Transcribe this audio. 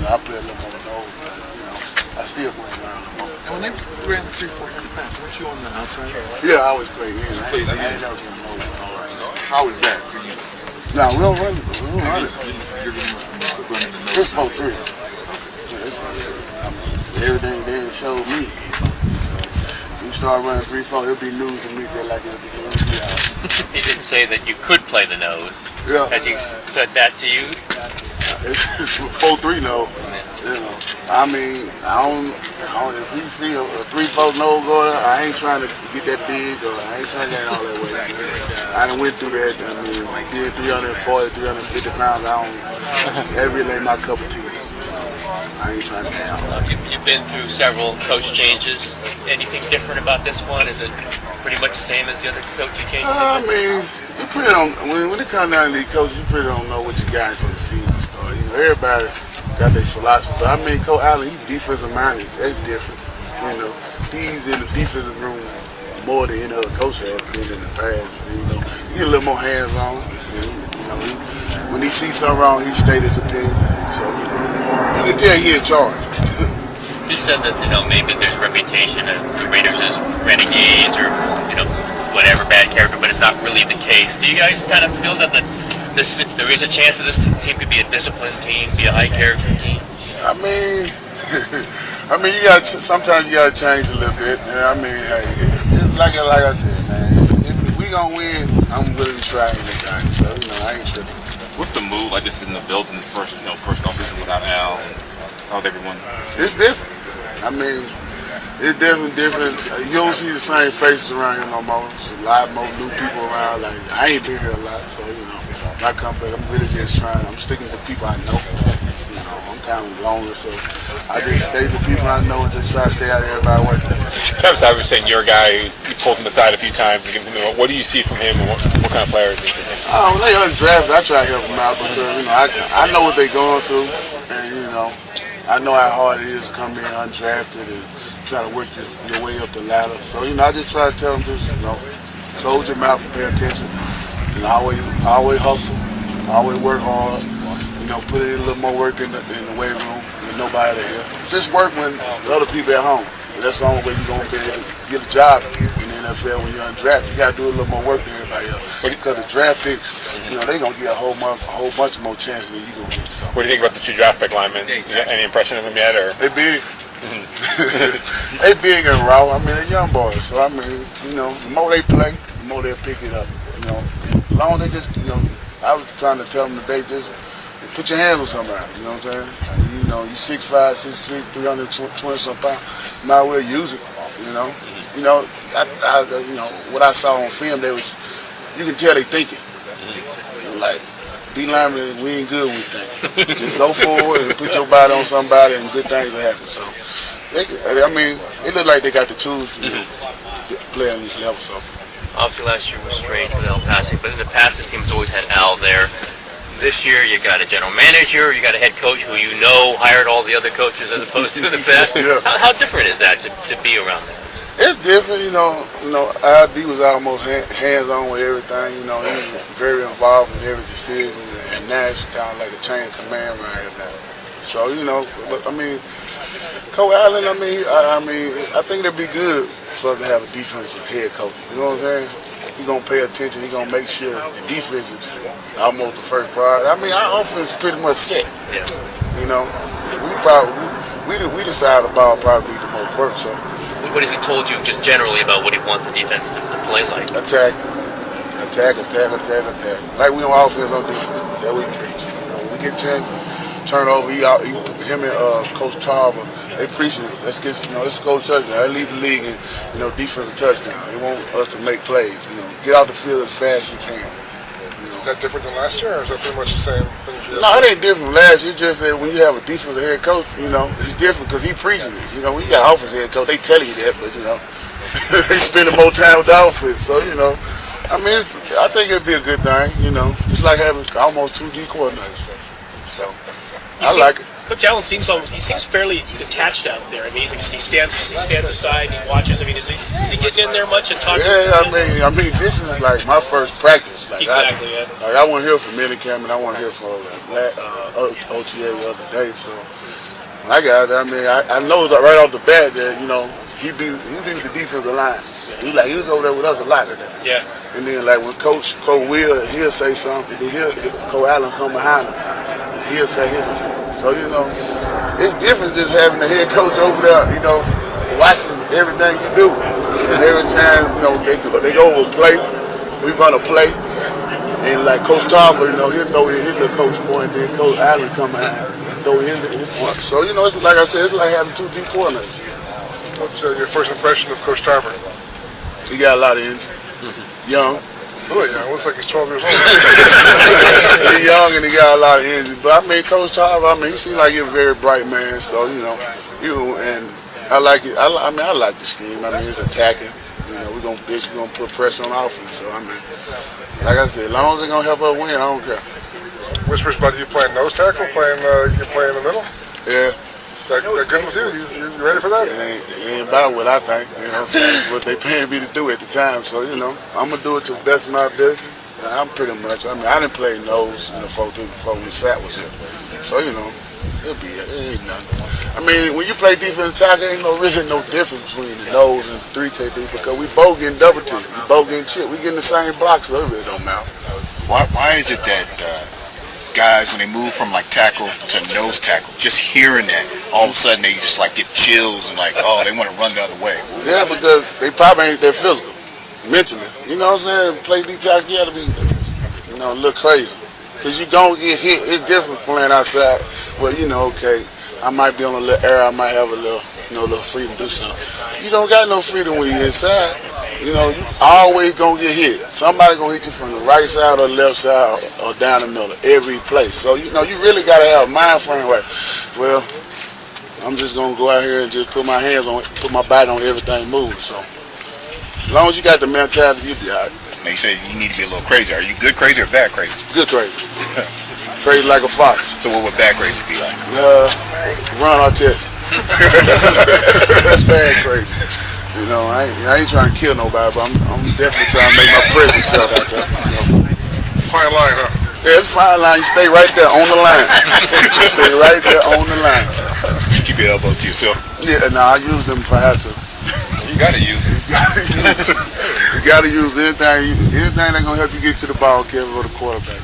I play a little more nose, but, I still play around a little more. And when they ran the 3-400 pass, weren't you on the outside? Yeah, I always play in. I ain't never been nose. How is that for you? No, we don't run it. We don't run it. You're running the nose. It's 4-3. Everything they showed me. You start running 3-4, it'll be news to me just like it'll be news to y'all. He did say that you could play the nose. Yeah. Has he said that to you? It's 4-3 no. I mean, I don't if he see a 3-4 nose going, I ain't trying to get that big or I ain't trying to get all that way. I done went through that. I mean, did 340, 350 pounds. That really ain't my cup of tea. I ain't trying to get out. You've been through several coach changes. Anything different about this one? Is it pretty much the same as the other coaching changes? I mean, you pretty don't, when it comes down to these coaches, you pretty don't know what you got until the season starts. Everybody got their philosophy. But I mean, Coach Allen, he's defensive minded. That's different. He's in the defensive room more than any other coach has been in the past. He's a little more hands-on. When he sees something wrong, he states his opinion. So, you can tell he's in charge. You said that, maybe there's a reputation of the Raiders as renegades or, whatever, bad character, but it's not really the case. Do you guys kind of feel that there is a chance that this team could be a disciplined team, be a high-character team? I mean, sometimes you gotta change a little bit. I mean, hey, like I said, man, if we gonna win, I'm willing to try anything. So, I ain't tripping. What's the mood like this in the building? First offseason without Al. How's everyone? It's different. I mean, it's definitely different. You don't see the same faces around here no more. There's a lot more new people around. Like I ain't been here a lot, so when I come back, I'm really just trying. I'm sticking to people I know. I'm kind of lonely, so I just stay with people I know and just try to stay out of everybody's way. Travis, I was saying you're a guy who's you pulled him aside a few times. What do you see from him, and what kind of player is he? When they undrafted, I try to help them out because I know what they're going through, and I know how hard it is to come in undrafted and try to work your way up the ladder. So I just try to tell them just close your mouth and pay attention, and always hustle, always work hard. Put in a little more work in the weight room with nobody there. Just work when other people at home. That's the only way you're gonna be able to get a job in the NFL when you're undrafted. You gotta do a little more work than everybody else. Because the draft picks, they gonna get a whole bunch more chances than you gonna get. So. What do you think about the 2 draft pick linemen? You got any impression of them yet, or? They big. They big and raw. I mean, they're young boys. So I mean, the more they play, the more they'll pick it up. As long as they just, I was trying to tell them today, just put your hands on somebody. You know what I'm saying? You 6'5", 6'6", 320 some pounds. Might as well use it. What I saw on film, you can tell they thinking. Like D linemen, we ain't good when we think. Just go forward and put your body on somebody, and good things will happen. So, it look like they got the tools to play on this level. So, obviously, last year was strange with Al passing, but in the past, this team's always had Al there. This year, you got a general manager, you got a head coach who hired all the other coaches as opposed to in the past. Yeah. How different is that to be around there? It's different, RD was almost hands-on with everything. He was very involved in every decision, and now it's kind of like a chain of command right here now. So, but Coach Allen, I think it'd be good for us to have a defensive head coach. You know what I'm saying? He's going to pay attention. He's going to make sure the defense is almost the first priority. Our offense is pretty much set. Yeah. We decide the ball probably need the most work. So. What has he told you just generally about what he wants the defense to play like? Attack. Like we on offense, on defense. That we preach. We get turnover. Him and Coach Tarver, they preach it. Let's go to touchdown. They lead the league in defensive touchdown. They want us to make plays. Get out the field as fast as you can. Is that different than last year, or is that pretty much the same thing? No, it ain't different from last year. It's just that when you have a defensive head coach, it's different because he preaching it. When you got an offensive head coach, they telling you that, but they spending more time with the offense. So I think it'd be a good thing. It's like having almost 2 D coordinators. So I like it. Coach Allen seems fairly detached out there. He stands aside, he watches. Is he getting in there much and talking? Yeah, this is like my first practice. Exactly. I wasn't here for minicamp, and I wasn't here for OTA the other day. So I got it. I mean, I know right off the bat that, you know, he be the defensive line. He was over there with us a lot today. Yeah. And then like when Coach Will, he'll say something, then Coach Allen come behind him, and he'll say his opinion. So, you know, it's different just having the head coach over there, you know, watching everything you do. And every time, you know, they go over a play, we run a play, and like Coach Tarver, you know, he'll throw in his little coach point, and then Coach Allen come behind and throw in his point. So, you know, it's like I said, it's like having two deep coordinators. What's your first impression of Coach Tarver? He got a lot of energy. Young. Really young. Looks like he's 12 years old. He's young and he got a lot of energy. But I mean, Coach Tarver, I mean, he seems like he's a very bright man. So, you know, and I like it. I mean, I like the scheme. I mean, it's attacking. You know, we're gonna put pressure on offense. So, I mean, like I said, as long as they're gonna help us win, I don't care. Whispers about you playing nose tackle, you're playing in the middle. Yeah. That good with you? You ready for that? It ain't about what I think. You know what I'm saying? It's what they paying me to do at the time. So, you know, I'm going to do it to the best of my ability. I'm pretty much, I mean, I didn't play nose in the 4-3 before when Sat was here. So, you know, it ain't nothing. I mean, when you play defensive tackle, ain't really no difference between the nose and the 3 technique because we both getting double team. We both getting chipped. We getting the same blocks, so it really don't matter. Why is it that guys, when they move from like tackle to nose tackle, just hearing that, all of a sudden they just like get chills and like, oh, they want to run the other way? Yeah, because they probably ain't that physical, mentally. You know what I'm saying? Play D tackle, you gotta be, you know, a little crazy. Because you gonna get hit. It's different playing outside. Well, you know, okay, I might be on a little air, I might have a little, you know, a little freedom to do something. You don't got no freedom when you're inside. You know, you always gonna get hit. Somebody gonna hit you from the right side or the left side or down the middle every play. So, you know, you really gotta have a mind frame right. Well, I'm just gonna go out here and just put my hands on it, put my body on everything moving. So, as long as you got the mentality, you'll be all right. Now you say you need to be a little crazy. Are you good crazy or bad crazy? Good crazy. Crazy like a fox. So what would bad crazy be like? Run our test. That's bad crazy. You know, I ain't trying to kill nobody, but I'm definitely trying to make my presence felt out there. You know? Fine line, huh? Yeah, it's a fine line. You stay right there on the line. Stay right there on the line. You keep your elbows to yourself. Yeah, I use them if I have to. You gotta use it. You gotta use anything that's gonna help you get to the ball, Kevin, or the quarterback.